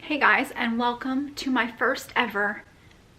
Hey guys, and welcome to my first ever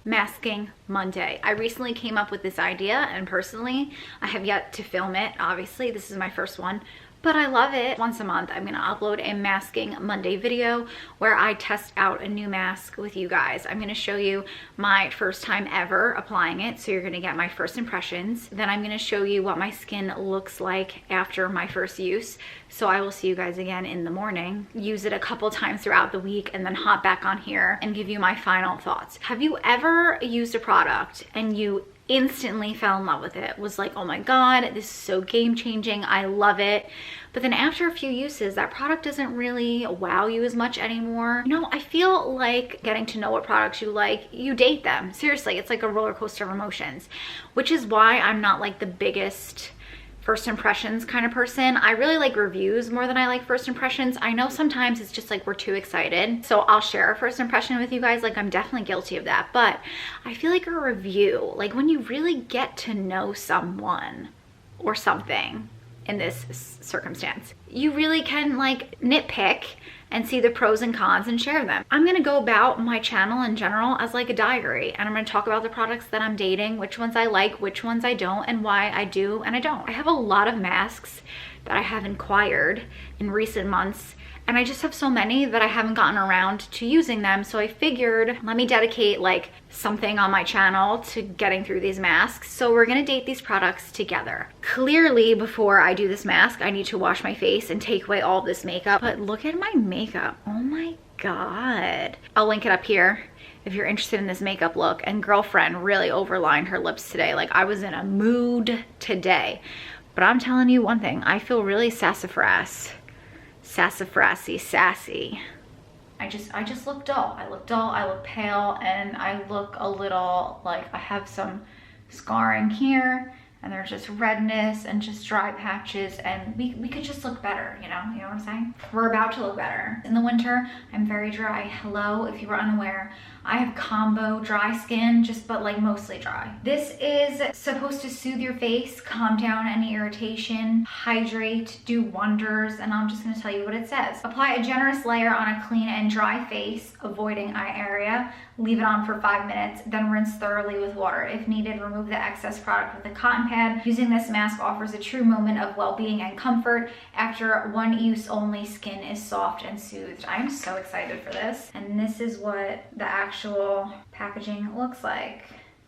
masking Monday. I recently came up with this idea, and personally I have yet to film it. Obviously this is my first one, but I love it. Once a month I'm gonna upload a masking Monday video where I test out a new mask with you guys. I'm gonna show you my first time ever applying it, so you're gonna get my first impressions. Then I'm gonna show you what my skin looks like after my first use. So I will see you guys again in the morning, use it a couple times throughout the week, and then hop back on here and give you my final thoughts. Have you ever used a product and you instantly fell in love with it? Was like, oh my god, this is so game changing, I love it. But then after a few uses, that product doesn't really wow you as much anymore. You know, I feel like getting to know what products you like, you date them. Seriously, it's like a roller coaster of emotions, which is why I'm not like the biggest first impressions kind of person. I really like reviews more than I like first impressions. I know sometimes it's just like we're too excited, so I'll share a first impression with you guys. Like, I'm definitely guilty of that, but I feel like a review, like when you really get to know someone or something in this circumstance, you really can like nitpick and see the pros and cons and share them. I'm gonna go about my channel in general as like a diary, and I'm gonna talk about the products that I'm dating, which ones I like, which ones I don't, and why I do and I don't. I have a lot of masks that I have acquired in recent months, and I just have so many that I haven't gotten around to using them. So I figured, let me dedicate like something on my channel to getting through these masks. So we're gonna date these products together. Clearly, before I do this mask, I need to wash my face and take away all this makeup. But look at my makeup. Oh my god. I'll link it up here if you're interested in this makeup look. And girlfriend really overlined her lips today. Like, I was in a mood today. But I'm telling you one thing, I feel really sassafras. Sassafrassy, sassy. I just look dull. I look dull, I look pale, and I look a little like I have some scarring here, and there's just redness and just dry patches, and we could just look better, you know what I'm saying? We're about to look better. In the winter, I'm very dry. Hello, if you were unaware, I have combo dry skin, but like mostly dry. This is supposed to soothe your face, calm down any irritation, hydrate, do wonders, and I'm just gonna tell you what it says. Apply a generous layer on a clean and dry face, avoiding eye area. Leave it on for 5 minutes, then rinse thoroughly with water. If needed, remove the excess product with a cotton pad. Using this mask offers a true moment of well-being and comfort. After one use only, skin is soft and soothed. I'm so excited for this. And this is what the actual packaging looks like.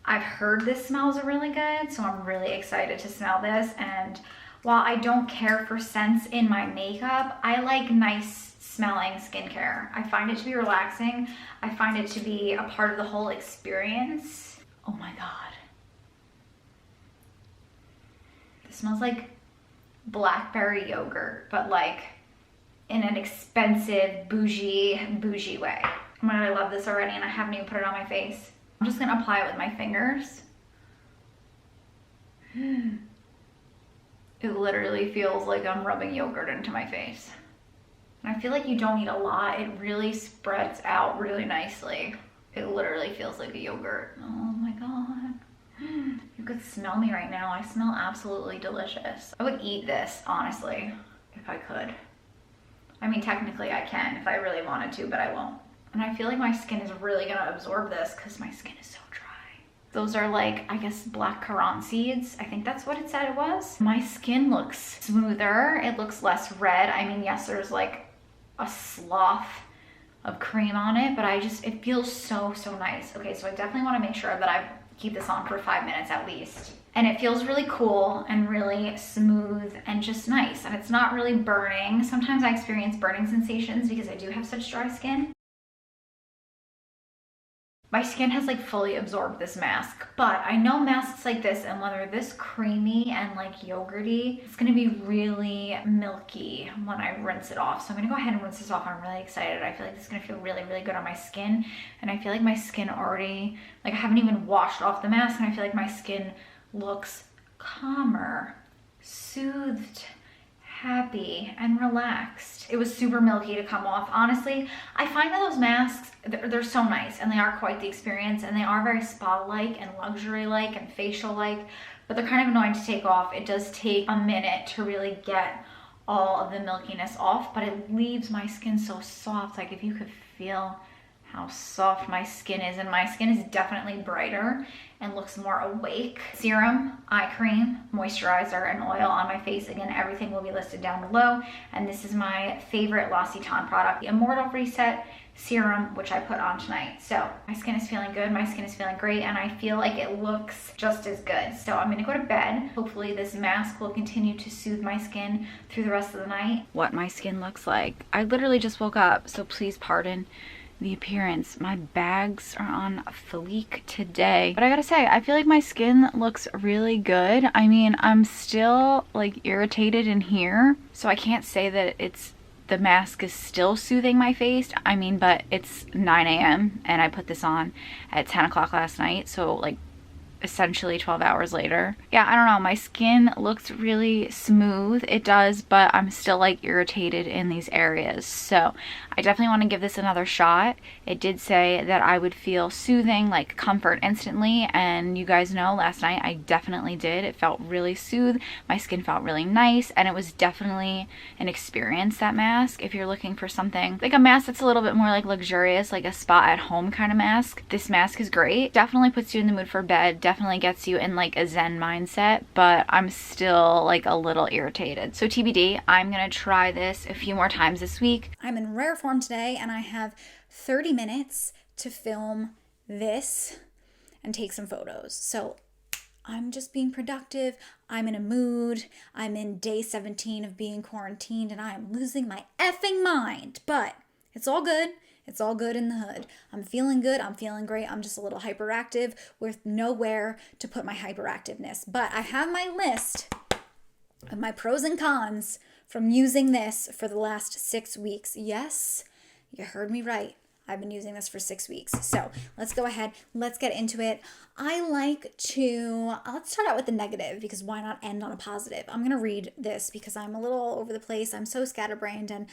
I've heard this smells really good, so I'm really excited to smell this. And while I don't care for scents in my makeup, I like nice smelling skincare. I find it to be relaxing. I find it to be a part of the whole experience. Oh my god. This smells like blackberry yogurt, but like in an expensive, bougie way. Oh my god, I love this already, and I haven't even put it on my face. I'm just gonna apply it with my fingers. It literally feels like I'm rubbing yogurt into my face. And I feel like you don't need a lot. It really spreads out really nicely. It literally feels like a yogurt. Oh my god. You could smell me right now. I smell absolutely delicious. I would eat this, honestly, if I could. I mean, technically I can if I really wanted to, but I won't. And I feel like my skin is really gonna absorb this because my skin is so dry. Those are like, I guess, black currant seeds. I think that's what it said it was. My skin looks smoother. It looks less red. I mean, yes, there's like a slough of cream on it, but it feels so nice. Okay, so I definitely want to make sure that I keep this on for 5 minutes at least. And it feels really cool and really smooth and just nice, and it's not really burning. Sometimes I experience burning sensations because I do have such dry skin. My skin has like fully absorbed this mask, but I know masks like this, and whether this creamy and like yogurty, it's gonna be really milky when I rinse it off. So I'm gonna go ahead and rinse this off. I'm really excited. I feel like this is gonna feel really good on my skin. And I feel like my skin already, like I haven't even washed off the mask, and I feel like my skin looks calmer, soothed, happy, and relaxed. It was super milky to come off. Honestly, I find that those masks, they're so nice, and they are quite the experience, and they are very spa-like and luxury-like and facial-like, but they're kind of annoying to take off. It does take a minute to really get all of the milkiness off, but it leaves my skin so soft. Like, if you could feel how soft my skin is, and my skin is definitely brighter and looks more awake. Serum, eye cream, moisturizer, and oil on my face. Again, everything will be listed down below. And this is my favorite L'Occitane product, the Immortelle Reset Serum, which I put on tonight. So my skin is feeling good, my skin is feeling great, and I feel like it looks just as good. So I'm gonna go to bed. Hopefully this mask will continue to soothe my skin through the rest of the night. What my skin looks like. I literally just woke up, so please pardon the appearance. My bags are on fleek today, but I gotta say, I feel like my skin looks really good. I mean, I'm still like irritated in here, so I can't say that the mask is still soothing my face. I mean, but it's 9 a.m. and I put this on at 10 o'clock last night, so like essentially 12 hours later. Yeah, I don't know, my skin looks really smooth. It does, but I'm still like irritated in these areas. So I definitely want to give this another shot. It did say that I would feel soothing, like comfort instantly, and you guys know last night I definitely did. It felt really soothed. My skin felt really nice, and it was definitely an experience, that mask. If you're looking for something like a mask that's a little bit more like luxurious, like a spa at home kind of mask, this mask is great. Definitely puts you in the mood for bed, definitely gets you in like a zen mindset, but I'm still like a little irritated. So TBD, I'm gonna try this a few more times this week. I'm in rare form today, and I have 30 minutes to film this and take some photos. So I'm just being productive. I'm in a mood. I'm in day 17 of being quarantined, and I am losing my effing mind, but it's all good. It's all good in the hood. I'm feeling good. I'm feeling great. I'm just a little hyperactive with nowhere to put my hyperactiveness. But I have my list of my pros and cons from using this for the last 6 weeks. Yes, you heard me right. I've been using this for 6 weeks. So let's go ahead. Let's get into it. Let's start out with the negative, because why not end on a positive? I'm going to read this because I'm a little all over the place. I'm so scatterbrained, and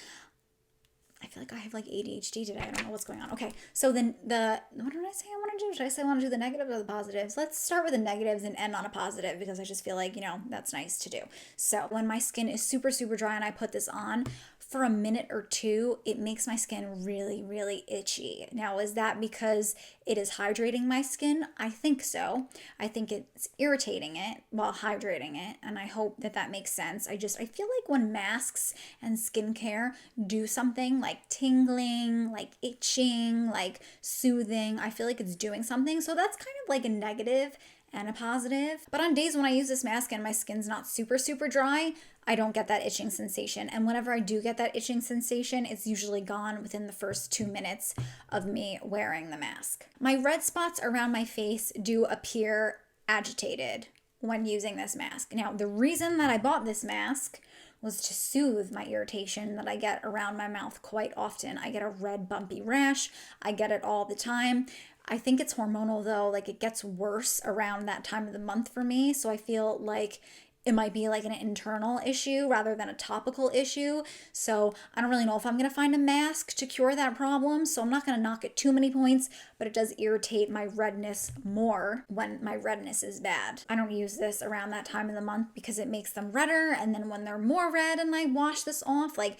I feel like I have like ADHD today. I don't know what's going on. Okay, so then what did I say I want to do? Should I say I want to do the negatives or the positives? Let's start with the negatives and end on a positive, because I just feel like, that's nice to do. So when my skin is super, super dry and I put this on, for a minute or two, it makes my skin really, really itchy. Now, is that because it is hydrating my skin? I think so. I think it's irritating it while hydrating it, and I hope that makes sense. I feel like when masks and skincare do something like tingling, like itching, like soothing, I feel like it's doing something. So that's kind of like a negative and a positive. But on days when I use this mask and my skin's not super, super dry, I don't get that itching sensation. And whenever I do get that itching sensation, it's usually gone within the first 2 minutes of me wearing the mask. My red spots around my face do appear agitated when using this mask. Now, the reason that I bought this mask was to soothe my irritation that I get around my mouth quite often. I get a red bumpy rash. I get it all the time. I think it's hormonal though, like it gets worse around that time of the month for me. So I feel like it might be like an internal issue rather than a topical issue. So I don't really know if I'm going to find a mask to cure that problem. So I'm not going to knock it too many points, but it does irritate my redness more when my redness is bad. I don't use this around that time of the month because it makes them redder. And then when they're more red and I wash this off, like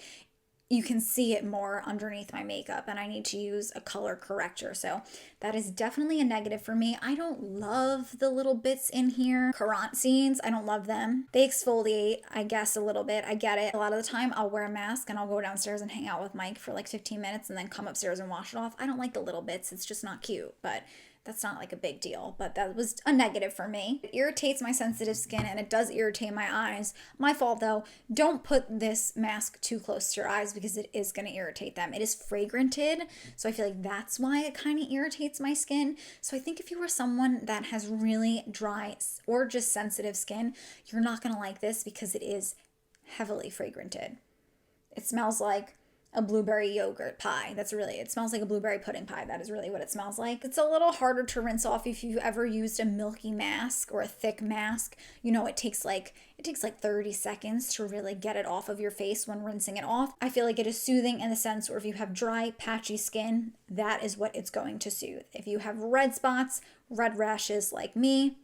you can see it more underneath my makeup, and I need to use a color corrector. So that is definitely a negative for me. I don't love the little bits in here. Currant scenes, I don't love them. They exfoliate, I guess, a little bit. I get it. A lot of the time I'll wear a mask and I'll go downstairs and hang out with Mike for like 15 minutes and then come upstairs and wash it off. I don't like the little bits. It's just not cute, but that's not like a big deal, but that was a negative for me. It irritates my sensitive skin, and it does irritate my eyes. My fault though. Don't put this mask too close to your eyes because it is going to irritate them. It is fragranted, so I feel like that's why it kind of irritates my skin. So I think if you are someone that has really dry or just sensitive skin, you're not going to like this because it is heavily fragranted. It smells like a blueberry yogurt pie. It smells like a blueberry pudding pie. That is really what it smells like. It's a little harder to rinse off if you've ever used a milky mask or a thick mask. It takes like 30 seconds to really get it off of your face when rinsing it off. I feel like it is soothing in the sense where if you have dry, patchy skin, that is what it's going to soothe. If you have red spots, red rashes like me,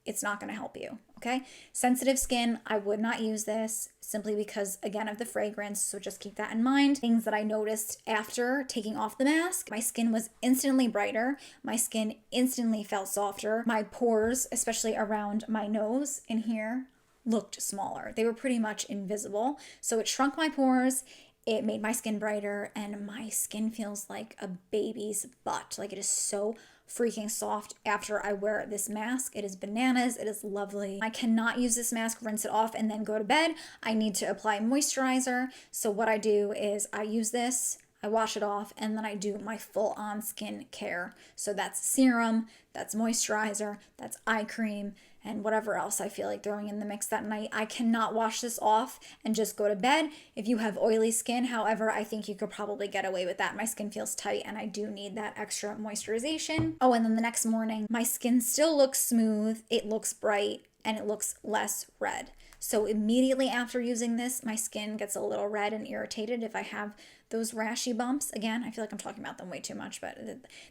it's not going to help you, Okay, sensitive skin, I would not use this simply because, again, of the fragrance. So just keep that in mind. Things that I noticed after taking off the mask, my skin was instantly brighter. My skin instantly felt softer. My pores, especially around my nose in here, looked smaller. They were pretty much invisible. So it shrunk my pores. It made my skin brighter, and my skin feels like a baby's butt. Like, it is so freaking soft after I wear this mask. It is bananas. It is lovely. I cannot use this mask, rinse it off, and then go to bed. I need to apply moisturizer. So what I do is I use this, I wash it off, and then I do my full-on skin care. So that's serum, that's moisturizer, that's eye cream, and whatever else I feel like throwing in the mix that night. I cannot wash this off and just go to bed. If you have oily skin, however, I think you could probably get away with that. My skin feels tight and I do need that extra moisturization. Oh, and then the next morning, my skin still looks smooth, it looks bright, and it looks less red. So immediately after using this, my skin gets a little red and irritated if I have those rashy bumps. Again, I feel like I'm talking about them way too much, but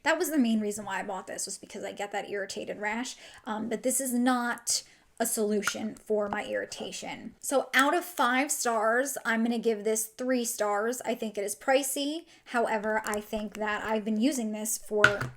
that was the main reason why I bought this, was because I get that irritated rash. But this is not a solution for my irritation. So out of 5 stars, I'm going to give this 3 stars. I think it is pricey. However, I think that I've been using this for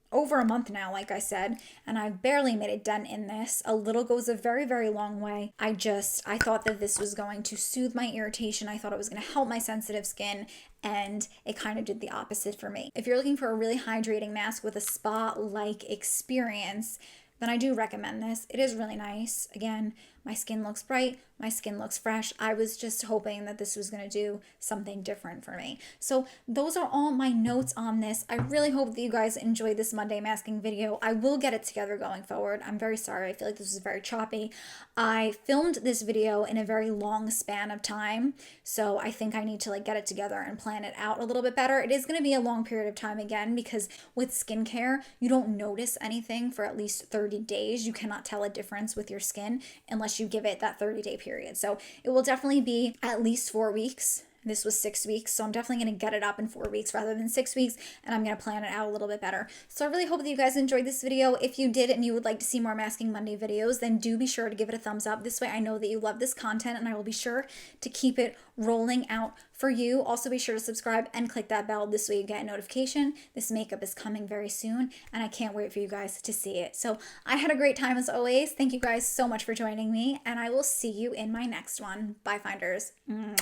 over a month now, like I said, and I've barely made a dent in this. A little goes a very, very long way. I thought that this was going to soothe my irritation. I thought it was going to help my sensitive skin, and it kind of did the opposite for me. If you're looking for a really hydrating mask with a spa-like experience, then I do recommend this. It is really nice. Again, my skin looks bright, my skin looks fresh. I was just hoping that this was gonna do something different for me. So those are all my notes on this. I really hope that you guys enjoyed this Monday masking video. I will get it together going forward. I'm very sorry, I feel like this was very choppy. I filmed this video in a very long span of time, so I think I need to get it together and plan it out a little bit better. It is gonna be a long period of time again, because with skincare, you don't notice anything for at least 30 days. You cannot tell a difference with your skin unless you give it that 30-day period. So it will definitely be at least 4 weeks. This was 6 weeks, so I'm definitely going to get it up in 4 weeks rather than 6 weeks, and I'm going to plan it out a little bit better. So I really hope that you guys enjoyed this video. If you did and you would like to see more Masking Monday videos, then do be sure to give it a thumbs up. This way I know that you love this content, and I will be sure to keep it rolling out for you. Also be sure to subscribe and click that bell. This way you get a notification. This makeup is coming very soon, and I can't wait for you guys to see it. So I had a great time as always. Thank you guys so much for joining me, and I will see you in my next one. Bye, Finders. Mwah.